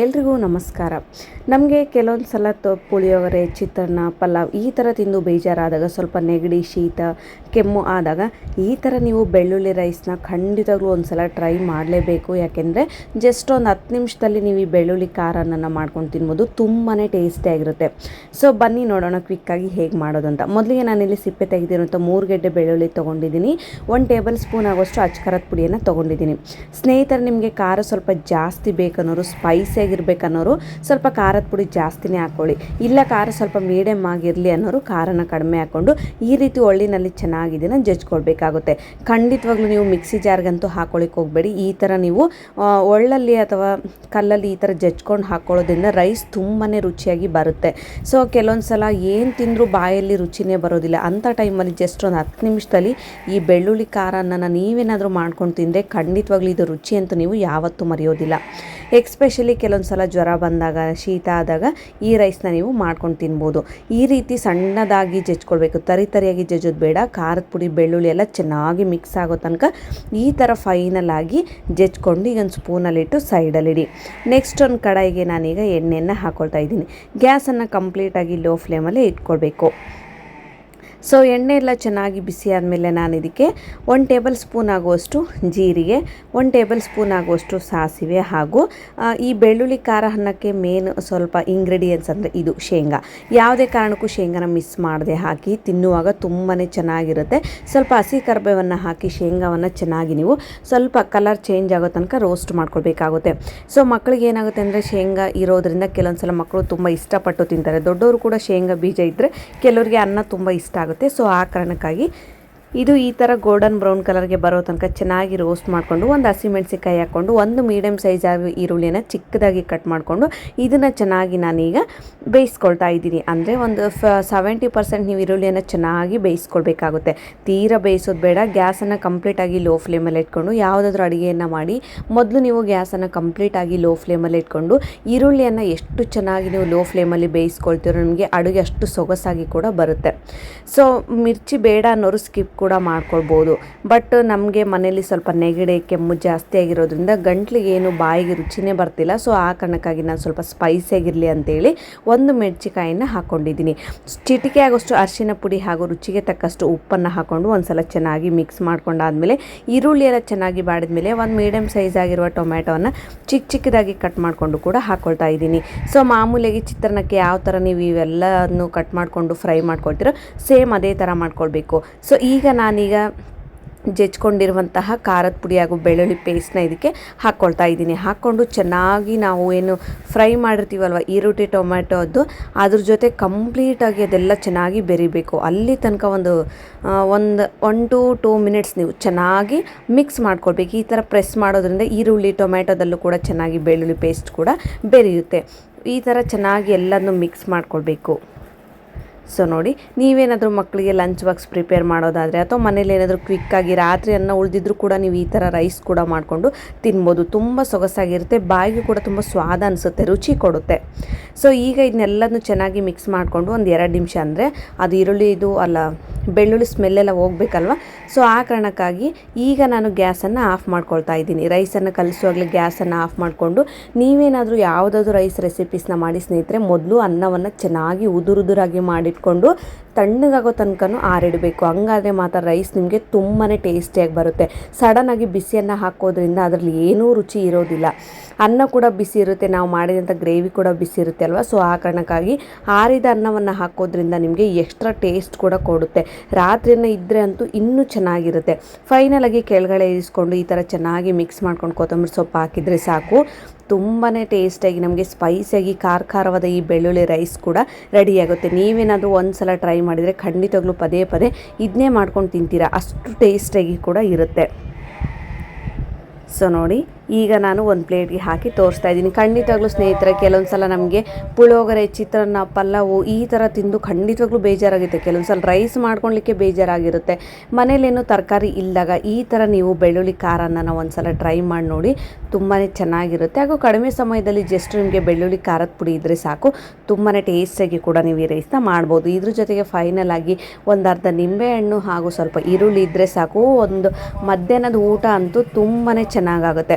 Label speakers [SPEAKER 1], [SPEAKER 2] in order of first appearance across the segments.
[SPEAKER 1] ಎಲ್ರಿಗೂ ನಮಸ್ಕಾರ. ನಮಗೆ ಕೆಲವೊಂದು ಸಲ ಪುಳಿಯೋಗರೆ, ಚಿತ್ರಾನ್ನ, ಪಲಾವ್ ಈ ಥರ ತಿಂದು ಬೇಜಾರಾದಾಗ, ಸ್ವಲ್ಪ ನೆಗಡಿ, ಶೀತ, ಕೆಮ್ಮು ಆದಾಗ ಈ ಥರ ನೀವು ಬೆಳ್ಳುಳ್ಳಿ ರೈಸ್ನ ಖಂಡಿತವಾಗ್ಲೂ ಒಂದು ಸಲ ಟ್ರೈ ಮಾಡಲೇಬೇಕು. ಯಾಕೆಂದರೆ ಜಸ್ಟ್ ಒಂದು 10 ನಿಮಿಷದಲ್ಲಿ ನೀವು ಈ ಬೆಳ್ಳುಳ್ಳಿ ಖಾರನ ಮಾಡ್ಕೊಂಡು ತಿನ್ಬೋದು. ತುಂಬಾ ಟೇಸ್ಟಿಯಾಗಿರುತ್ತೆ. ಸೊ ಬನ್ನಿ ನೋಡೋಣ ಕ್ವಿಕ್ಕಾಗಿ ಹೇಗೆ ಮಾಡೋದು ಅಂತ. ಮೊದಲಿಗೆ ನಾನಿಲ್ಲಿ ಸಿಪ್ಪೆ ತೆಗೆದಿರುವಂಥ 3 ಗೆಡ್ಡೆ ಬೆಳ್ಳುಳ್ಳಿ ತೊಗೊಂಡಿದ್ದೀನಿ. 1 ಟೇಬಲ್ ಸ್ಪೂನ್ ಆಗೋಷ್ಟು ಅಚ್ಚ ಪುಡಿಯನ್ನು ತೊಗೊಂಡಿದ್ದೀನಿ. ಸ್ನೇಹಿತರೆ, ನಿಮಗೆ ಖಾರ ಸ್ವಲ್ಪ ಜಾಸ್ತಿ ಬೇಕನ್ನೋರು, ಸ್ಪೈಸಿಯಾಗಿರ್ಬೇಕನ್ನೋರು ಸ್ವಲ್ಪ ಖಾರದ ಪುಡಿ ಜಾಸ್ತಿನೇ ಹಾಕ್ಕೊಳ್ಳಿ. ಇಲ್ಲ ಖಾರ ಸ್ವಲ್ಪ ಮೀಡಿಯಮ್ ಆಗಿರಲಿ ಅನ್ನೋರು ಖಾರನ ಕಡಿಮೆ ಹಾಕ್ಕೊಂಡು ಈ ರೀತಿ ಒಳ್ಳಿನಲ್ಲಿ ಚೆನ್ನಾಗಿದ್ದೀನ ಜಜ್ಕೊಳ್ಬೇಕಾಗುತ್ತೆ. ಖಂಡಿತವಾಗ್ಲೂ ನೀವು ಮಿಕ್ಸಿ ಜಾರ್ಗಂತೂ ಹಾಕೊಳ್ಳಿಕ್ಕೆ ಹೋಗಬೇಡಿ. ಈ ಥರ ನೀವು ಒಳ್ಳಲ್ಲಿ ಅಥವಾ ಕಲ್ಲಲ್ಲಿ ಈ ಥರ ಜಜ್ಕೊಂಡು ಹಾಕ್ಕೊಳ್ಳೋದ್ರಿಂದ ರೈಸ್ ತುಂಬಾ ರುಚಿಯಾಗಿ ಬರುತ್ತೆ. ಸೊ ಕೆಲವೊಂದು ಸಲ ಏನು ತಿಂದರೂ ಬಾಯಲ್ಲಿ ರುಚಿನೇ ಬರೋದಿಲ್ಲ. ಅಂಥ ಟೈಮಲ್ಲಿ ಜಸ್ಟ್ ಒಂದು 10 ನಿಮಿಷದಲ್ಲಿ ಈ ಬೆಳ್ಳುಳ್ಳಿ ಖಾರನ ನೀವೇನಾದರೂ ಮಾಡ್ಕೊಂಡು ತಿಂದರೆ ಖಂಡಿತವಾಗ್ಲೂ ಇದು ರುಚಿ ಅಂತೂ ನೀವು ಯಾವತ್ತೂ ಮರೆಯೋದಿಲ್ಲ. ಎಕ್ಸ್ಪೆಷಲಿ ಕೆಲವೊಂದು ಸಲ ಜ್ವರ ಬಂದಾಗ, ಶೀತ ಆದಾಗ ಈ ರೈಸ್ನ ನೀವು ಮಾಡ್ಕೊಂಡು ತಿನ್ಬೋದು. ಈ ರೀತಿ ಸಣ್ಣದಾಗಿ ಜಜ್ಕೊಳ್ಬೇಕು, ತರಿಯಾಗಿ ಜಜ್ಜೋದು ಬೇಡ. ಖಾರದ ಪುಡಿ, ಬೆಳ್ಳುಳ್ಳಿ ಎಲ್ಲ ಚೆನ್ನಾಗಿ ಮಿಕ್ಸ್ ಆಗೋ ತನಕ ಈ ಥರ ಫೈನಲ್ ಆಗಿ ಜಜ್ಕೊಂಡು ಈಗ ಒಂದು ಸ್ಪೂನಲ್ಲಿಟ್ಟು ಸೈಡಲ್ಲಿಡಿ. ನೆಕ್ಸ್ಟ್ ಒಂದು ಕಡಾಯಿಗೆ ನಾನೀಗ ಎಣ್ಣೆಯನ್ನು ಹಾಕ್ಕೊಳ್ತಾ ಇದ್ದೀನಿ. ಗ್ಯಾಸನ್ನು ಕಂಪ್ಲೀಟಾಗಿ ಲೋ ಫ್ಲೇಮಲ್ಲೇ ಇಟ್ಕೊಳ್ಬೇಕು. ಸೊ ಎಣ್ಣೆ ಎಲ್ಲ ಚೆನ್ನಾಗಿ ಬಿಸಿ ಆದಮೇಲೆ ನಾನು ಇದಕ್ಕೆ 1 ಟೇಬಲ್ ಸ್ಪೂನ್ ಆಗುವಷ್ಟು ಜೀರಿಗೆ, 1 ಟೇಬಲ್ ಸ್ಪೂನ್ ಆಗುವಷ್ಟು ಸಾಸಿವೆ ಹಾಗೂ ಈ ಬೆಳ್ಳುಳ್ಳಿ ಖಾರ ಅನ್ನಕ್ಕೆ ಮೇನ್ ಸ್ವಲ್ಪ ಇಂಗ್ರೀಡಿಯೆಂಟ್ಸ್ ಅಂದರೆ ಇದು ಶೇಂಗಾ. ಯಾವುದೇ ಕಾರಣಕ್ಕೂ ಶೇಂಗಾನ ಮಿಸ್ ಮಾಡದೆ ಹಾಕಿ, ತಿನ್ನುವಾಗ ತುಂಬಾ ಚೆನ್ನಾಗಿರುತ್ತೆ. ಸ್ವಲ್ಪ ಹಸಿ ಕರಿಬೇವನ್ನು ಹಾಕಿ ಶೇಂಗಾವನ್ನು ಚೆನ್ನಾಗಿ ನೀವು ಸ್ವಲ್ಪ ಕಲರ್ ಚೇಂಜ್ ಆಗೋ ತನಕ ರೋಸ್ಟ್ ಮಾಡ್ಕೊಳ್ಬೇಕಾಗುತ್ತೆ. ಸೊ ಮಕ್ಕಳಿಗೆ ಏನಾಗುತ್ತೆ ಅಂದರೆ ಶೇಂಗಾ ಇರೋದ್ರಿಂದ ಕೆಲವೊಂದು ಸಲ ಮಕ್ಕಳು ತುಂಬ ಇಷ್ಟಪಟ್ಟು ತಿಂತಾರೆ. ದೊಡ್ಡವರು ಕೂಡ ಶೇಂಗಾ ಬೀಜ ಇದ್ದರೆ ಕೆಲವರಿಗೆ ಅನ್ನ ತುಂಬ ಇಷ್ಟ ಆಗುತ್ತೆ. ಸೊ ಆ ಕಾರಣಕ್ಕಾಗಿ ಇದು ಈ ಥರ ಗೋಲ್ಡನ್ ಬ್ರೌನ್ ಕಲರ್ಗೆ ಬರೋ ತನಕ ಚೆನ್ನಾಗಿ ರೋಸ್ಟ್ ಮಾಡಿಕೊಂಡು, ಒಂದು ಹಸಿಮೆಣಸಿಕಾಯಿ ಹಾಕ್ಕೊಂಡು, ಒಂದು ಮೀಡಿಯಮ್ ಸೈಜ್ ಆಗಿ ಈರುಳ್ಳಿನ ಚಿಕ್ಕದಾಗಿ ಕಟ್ ಮಾಡಿಕೊಂಡು ಇದನ್ನು ಚೆನ್ನಾಗಿ ನಾನೀಗ ಬೇಯಿಸ್ಕೊಳ್ತಾ ಇದ್ದೀನಿ. ಅಂದರೆ ಒಂದು 70% ನೀವು ಈರುಳ್ಳಿಯನ್ನು ಚೆನ್ನಾಗಿ ಬೇಯಿಸ್ಕೊಳ್ಬೇಕಾಗುತ್ತೆ. ತೀರಾ ಬೇಯಿಸೋದು ಬೇಡ. ಗ್ಯಾಸನ್ನು ಕಂಪ್ಲೀಟಾಗಿ ಲೋ ಫ್ಲೇಮಲ್ಲಿ ಇಟ್ಕೊಂಡು ಯಾವುದಾದ್ರೂ ಅಡುಗೆಯನ್ನು ಮಾಡಿ ಮೊದಲು ನೀವು ಗ್ಯಾಸನ್ನು ಕಂಪ್ಲೀಟಾಗಿ ಲೋ ಫ್ಲೇಮಲ್ಲಿ ಇಟ್ಕೊಂಡು ಈರುಳ್ಳಿಯನ್ನು ಎಷ್ಟು ಚೆನ್ನಾಗಿ ನೀವು ಲೋ ಫ್ಲೇಮಲ್ಲಿ ಬೇಯಿಸ್ಕೊಳ್ತೀರೋ ನಿಮಗೆ ಅಡುಗೆ ಅಷ್ಟು ಸೊಗಸಾಗಿ ಕೂಡ ಬರುತ್ತೆ. ಸೊ ಮಿರ್ಚಿ ಬೇಡ ಅನ್ನೋರು ಸ್ಕಿಪ್ ಕೂಡ ಮಾಡ್ಕೊಳ್ಬೋದು. ಬಟ್ ನಮಗೆ ಮನೇಲಿ ಸ್ವಲ್ಪ ನೆಗಡಿ, ಕೆಮ್ಮು ಜಾಸ್ತಿ ಆಗಿರೋದ್ರಿಂದ ಗಂಟ್ಲಿಗೆ ಏನು ಬಾಯಿಗೆ ರುಚಿನೇ ಬರ್ತಿಲ್ಲ. ಸೊ ಆ ಕಾರಣಕ್ಕಾಗಿ ನಾನು ಸ್ವಲ್ಪ ಸ್ಪೈಸಿಯಾಗಿರಲಿ ಅಂತೇಳಿ 1 ಮೆಣಸಿಕಾಯಿನ ಹಾಕ್ಕೊಂಡಿದ್ದೀನಿ. ಚಿಟಿಕೆ ಆಗೋಷ್ಟು ಅರಿಶಿನ ಪುಡಿ ಹಾಗೂ ರುಚಿಗೆ ತಕ್ಕಷ್ಟು ಉಪ್ಪನ್ನು ಹಾಕ್ಕೊಂಡು ಒಂದು ಸಲ ಚೆನ್ನಾಗಿ ಮಿಕ್ಸ್ ಮಾಡ್ಕೊಂಡಾದಮೇಲೆ ಈರುಳ್ಳಿ ಎಲ್ಲ ಚೆನ್ನಾಗಿ ಬಾಡಿದ್ಮೇಲೆ ಒಂದು ಮೀಡಿಯಮ್ ಸೈಜ್ ಆಗಿರುವ ಟೊಮ್ಯಾಟೋವನ್ನು ಚಿಕ್ಕದಾಗಿ ಕಟ್ ಮಾಡಿಕೊಂಡು ಕೂಡ ಹಾಕ್ಕೊಳ್ತಾ ಇದ್ದೀನಿ. ಸೊ ಮಾಮೂಲಿಯಾಗಿ ಚಿತ್ರಾನ್ನಕ್ಕೆ ಯಾವ ಥರ ನೀವು ಇವೆಲ್ಲವನ್ನು ಕಟ್ ಮಾಡಿಕೊಂಡು ಫ್ರೈ ಮಾಡ್ಕೊಳ್ತೀರೋ ಸೇಮ್ ಅದೇ ಥರ ಮಾಡ್ಕೊಳ್ಬೇಕು. ಸೊ ಈಗ ನಾನೀಗ ಜಜ್ಕೊಂಡಿರುವಂತಹ ಖಾರದ ಪುಡಿ ಹಾಗೂ ಬೆಳ್ಳುಳ್ಳಿ ಪೇಸ್ಟ್ನ ಇದಕ್ಕೆ ಹಾಕ್ಕೊಳ್ತಾ ಇದ್ದೀನಿ. ಹಾಕ್ಕೊಂಡು ಚೆನ್ನಾಗಿ ನಾವು ಏನು ಫ್ರೈ ಮಾಡಿರ್ತೀವಲ್ವ ಈರುಳ್ಳಿ ಟೊಮ್ಯಾಟೋದು, ಅದ್ರ ಜೊತೆ ಕಂಪ್ಲೀಟಾಗಿ ಅದೆಲ್ಲ ಚೆನ್ನಾಗಿ ಬೆರಿಬೇಕು. ಅಲ್ಲಿ ತನಕ ಒಂದು 1 to 2 ಮಿನಿಟ್ಸ್ ನೀವು ಚೆನ್ನಾಗಿ ಮಿಕ್ಸ್ ಮಾಡ್ಕೊಳ್ಬೇಕು. ಈ ಥರ ಪ್ರೆಸ್ ಮಾಡೋದ್ರಿಂದ ಈರುಳ್ಳಿ ಟೊಮ್ಯಾಟೋದಲ್ಲೂ ಕೂಡ ಚೆನ್ನಾಗಿ ಬೆಳ್ಳುಳ್ಳಿ ಪೇಸ್ಟ್ ಕೂಡ ಬೆರೆಯುತ್ತೆ. ಈ ಥರ ಚೆನ್ನಾಗಿ ಎಲ್ಲನೂ ಮಿಕ್ಸ್ ಮಾಡ್ಕೊಳ್ಬೇಕು. ಸೊ ನೋಡಿ, ನೀವೇನಾದರೂ ಮಕ್ಕಳಿಗೆ ಲಂಚ್ ಬಾಕ್ಸ್ ಪ್ರಿಪೇರ್ ಮಾಡೋದಾದರೆ ಅಥವಾ ಮನೇಲಿ ಏನಾದರೂ ಕ್ವಿಕ್ಕಾಗಿ ರಾತ್ರಿ ಅನ್ನ ಉಳಿದಿದ್ರೂ ಕೂಡ ನೀವು ಈ ಥರ ರೈಸ್ ಕೂಡ ಮಾಡಿಕೊಂಡು ತಿನ್ಬೋದು. ತುಂಬ ಸೊಗಸಾಗಿರುತ್ತೆ, ಬಾಯಿಗೆ ಕೂಡ ತುಂಬ ಸ್ವಾದ ಅನಿಸುತ್ತೆ, ರುಚಿ ಕೊಡುತ್ತೆ. ಸೊ ಈಗ ಇದನ್ನೆಲ್ಲದನ್ನು ಚೆನ್ನಾಗಿ ಮಿಕ್ಸ್ ಮಾಡಿಕೊಂಡು ಒಂದು 2 ನಿಮಿಷ, ಅಂದರೆ ಅದು ಬೆಳ್ಳುಳ್ಳಿ ಸ್ಮೆಲ್ಲೆಲ್ಲ ಹೋಗ್ಬೇಕಲ್ವ. ಸೊ ಆ ಕಾರಣಕ್ಕಾಗಿ ಈಗ ನಾನು ಗ್ಯಾಸನ್ನು ಆಫ್ ಮಾಡ್ಕೊಳ್ತಾ ಇದ್ದೀನಿ. ರೈಸನ್ನು ಕಲಿಸುವಾಗಲೇ ಗ್ಯಾಸನ್ನು ಆಫ್ ಮಾಡಿಕೊಂಡು, ನೀವೇನಾದರೂ ಯಾವುದಾದ್ರೂ ರೈಸ್ ರೆಸಿಪೀಸ್ನ ಮಾಡಿ ಸ್ನೇಹಿತರೆ, ಮೊದಲು ಅನ್ನವನ್ನು ಚೆನ್ನಾಗಿ ಉದುರಾಗಿ ಮಾಡಿಟ್ಕೊಂಡು ತಣ್ಣಗಾಗೋ ತನಕನೂ ಆರಿಡಬೇಕು. ಹಂಗಾದರೆ ಮಾತ್ರ ರೈಸ್ ನಿಮಗೆ ತುಂಬಾ ಟೇಸ್ಟಿಯಾಗಿ ಬರುತ್ತೆ. ಸಡನ್ನಾಗಿ ಬಿಸಿಯನ್ನು ಹಾಕೋದ್ರಿಂದ ಅದರಲ್ಲಿ ಏನೂ ರುಚಿ ಇರೋದಿಲ್ಲ. ಅನ್ನ ಕೂಡ ಬಿಸಿ ಇರುತ್ತೆ, ನಾವು ಮಾಡಿದಂಥ ಗ್ರೇವಿ ಕೂಡ ಬಿಸಿ ಇರುತ್ತೆ ಅಲ್ವ. ಸೊ ಆ ಕಾರಣಕ್ಕಾಗಿ ಆರಿದ ಅನ್ನವನ್ನು ಹಾಕೋದ್ರಿಂದ ನಿಮಗೆ ಎಕ್ಸ್ಟ್ರಾ ಟೇಸ್ಟ್ ಕೂಡ ಕೊಡುತ್ತೆ. ರಾತ್ರಿಯನ್ನು ಇದ್ದರೆ ಅಂತೂ ಇನ್ನೂ ಚೆನ್ನಾಗಿರುತ್ತೆ. ಫೈನಲಾಗಿ ಕೆಳಗಡೆ ಇರಿಸ್ಕೊಂಡು ಈ ಥರ ಚೆನ್ನಾಗಿ ಮಿಕ್ಸ್ ಮಾಡ್ಕೊಂಡು ಕೊತ್ತಂಬರಿ ಸೊಪ್ಪು ಹಾಕಿದರೆ ಸಾಕು. ತುಂಬಾ ಟೇಸ್ಟಿಯಾಗಿ ನಮಗೆ ಸ್ಪೈಸಿಯಾಗಿ ಖಾರವಾದ ಈ ಬೆಳ್ಳುಳ್ಳಿ ರೈಸ್ ಕೂಡ ರೆಡಿಯಾಗುತ್ತೆ. ನೀವೇನಾದರೂ ಒಂದು ಸಲ ಟ್ರೈ ಮಾಡಿದರೆ ಖಂಡಿತವಾಗ್ಲೂ ಪದೇ ಇದನ್ನೇ ಮಾಡ್ಕೊಂಡು ತಿಂತೀರಾ, ಅಷ್ಟು ಟೇಸ್ಟಿಯಾಗಿ ಕೂಡ ಇರುತ್ತೆ. ಸೊ ನೋಡಿ, ಈಗ ನಾನು ಒಂದು ಪ್ಲೇಟ್ಗೆ ಹಾಕಿ ತೋರಿಸ್ತಾ ಇದ್ದೀನಿ. ಖಂಡಿತವಾಗ್ಲೂ ಸ್ನೇಹಿತರೆ, ಕೆಲವೊಂದು ಸಲ ನಮಗೆ ಪುಳಿಯೋಗರೆ, ಚಿತ್ರಾನ್ನ, ಪಲಾವು ಈ ಥರ ತಿಂದು ಖಂಡಿತವಾಗ್ಲೂ ಬೇಜಾರಾಗುತ್ತೆ. ಕೆಲವೊಂದು ಸಲ ರೈಸ್ ಮಾಡ್ಕೊಳ್ಳಿಕ್ಕೆ ಬೇಜಾರಾಗಿರುತ್ತೆ. ಮನೇಲೇನು ತರಕಾರಿ ಇಲ್ಲದಾಗ ಈ ಥರ ನೀವು ಬೆಳ್ಳುಳ್ಳಿ ಖಾರನ ಒಂದು ಸಲ ಟ್ರೈ ಮಾಡಿ ನೋಡಿ, ತುಂಬಾ ಚೆನ್ನಾಗಿರುತ್ತೆ. ಹಾಗೂ ಕಡಿಮೆ ಸಮಯದಲ್ಲಿ ಜಸ್ಟ್ ನಿಮಗೆ ಬೆಳ್ಳುಳ್ಳಿ ಖಾರದ ಪುಡಿ ಇದ್ದರೆ ಸಾಕು, ತುಂಬಾ ಟೇಸ್ಟಿಯಾಗಿ ಕೂಡ ನೀವು ಈ ರೈಸ್ನ ಮಾಡ್ಬೋದು. ಇದ್ರ ಜೊತೆಗೆ ಫೈನಲ್ ಆಗಿ ಒಂದು ಅರ್ಧ ನಿಂಬೆಹಣ್ಣು ಹಾಗೂ ಸ್ವಲ್ಪ ಈರುಳ್ಳಿ ಇದ್ದರೆ ಸಾಕು, ಒಂದು ಮಧ್ಯಾಹ್ನದ ಊಟ ಅಂತೂ ತುಂಬಾ ಚೆನ್ನಾಗಾಗುತ್ತೆ.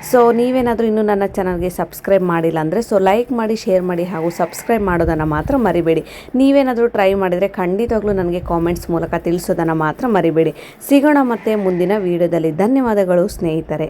[SPEAKER 1] ಸೊ ನೀವೇನಾದರೂ ಇನ್ನೂ ನನ್ನ ಚಾನಲ್ಗೆ ಸಬ್ಸ್ಕ್ರೈಬ್ ಮಾಡಿಲ್ಲ ಅಂದರೆ ಸೊ ಲೈಕ್ ಮಾಡಿ, ಶೇರ್ ಮಾಡಿ ಹಾಗೂ ಸಬ್ಸ್ಕ್ರೈಬ್ ಮಾಡೋದನ್ನು ಮಾತ್ರ ಮರಿಬೇಡಿ. ನೀವೇನಾದರೂ ಟ್ರೈ ಮಾಡಿದರೆ ಖಂಡಿತವಾಗ್ಲೂ ನನಗೆ ಕಾಮೆಂಟ್ಸ್ ಮೂಲಕ ತಿಳಿಸೋದನ್ನು ಮಾತ್ರ ಮರಿಬೇಡಿ. ಸಿಗೋಣ ಮತ್ತೆ ಮುಂದಿನ ವಿಡಿಯೋದಲ್ಲಿ. ಧನ್ಯವಾದಗಳು ಸ್ನೇಹಿತರೆ.